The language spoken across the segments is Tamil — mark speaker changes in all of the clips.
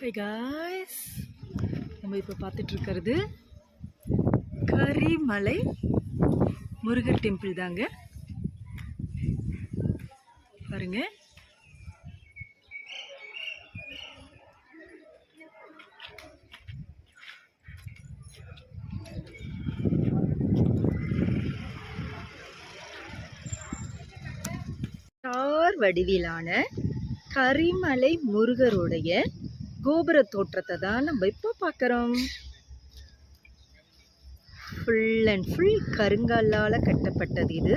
Speaker 1: ஹை காய்ஸ், நம்ம இப்போ பார்த்துட்டு இருக்கிறது கரிமலை முருகர் டெம்பிள் தாங்க. பாருங்க, ஸ்டார் வடிவிலான கரிமலை முருகருடைய கோபுர தோற்றத்தை தான் நம்ம இப்போ பார்க்குறோம். ஃபுல் அண்ட் ஃபுல் கருங்கல்லால் கட்டப்பட்டது. இது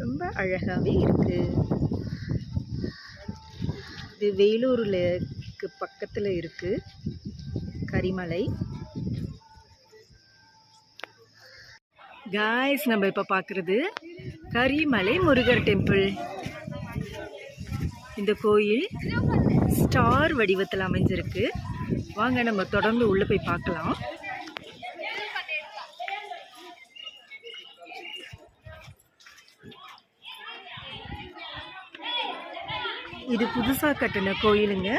Speaker 1: ரொம்ப அழகாகவே இருக்குது. இது வேலூரில் பக்கத்தில் இருக்குது கரிமலை. காய்ஸ், நம்ம இப்போ பார்க்குறது கரிமலை முருகர் டெம்பிள். இந்த கோயில் ஸ்டார் வடிவத்தில் அமைஞ்சிருக்கு. வாங்க நம்ம தொடர்ந்து உள்ளே போய் பார்க்கலாம். இது புதுசாக கட்டின கோயிலுங்க.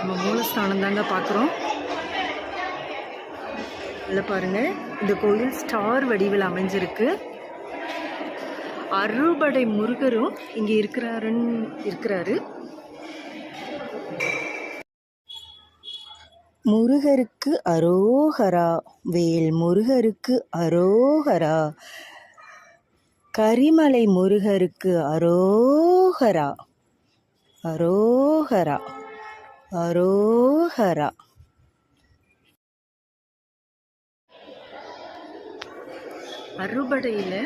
Speaker 1: நம்ம மூலஸ்தானம் தாங்க பார்க்குறோம். இல்லை பாருங்க, இந்த கோயில் ஸ்டார் வடிவில் அமைஞ்சிருக்கு. அறுபடை முருகரும் இங்கே இருக்கிறாரு. முருகருக்கு அரோகரா, வேல் முருகருக்கு அரோகரா, கரிமலை முருகருக்கு அரோகரா, அரோகரா, அரோகரா. அறுபடையில்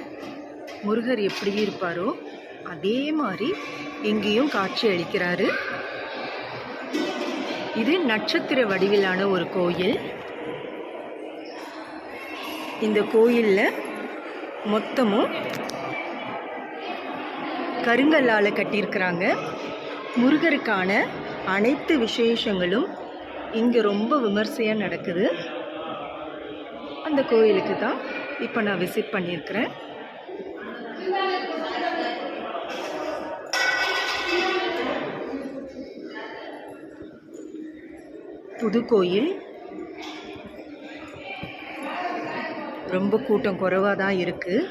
Speaker 1: முருகர் எப்படி இருப்பாரோ அதே மாதிரி எங்கேயும் காட்சி அளிக்கிறாரு. இது நட்சத்திர வடிவிலான ஒரு கோயில். இந்த கோயிலில் மொத்தமும் கருங்கல்லால் கட்டியிருக்கிறாங்க. முருகருக்கான அனைத்து விசேஷங்களும் இங்கே ரொம்ப விமர்சையாக நடக்குது. அந்த கோயிலுக்கு தான் இப்போ நான் விசிட் பண்ணியிருக்கிறேன். புது கோயில், ரொம்ப கூட்டம் குறைவாக தான் இருக்குது.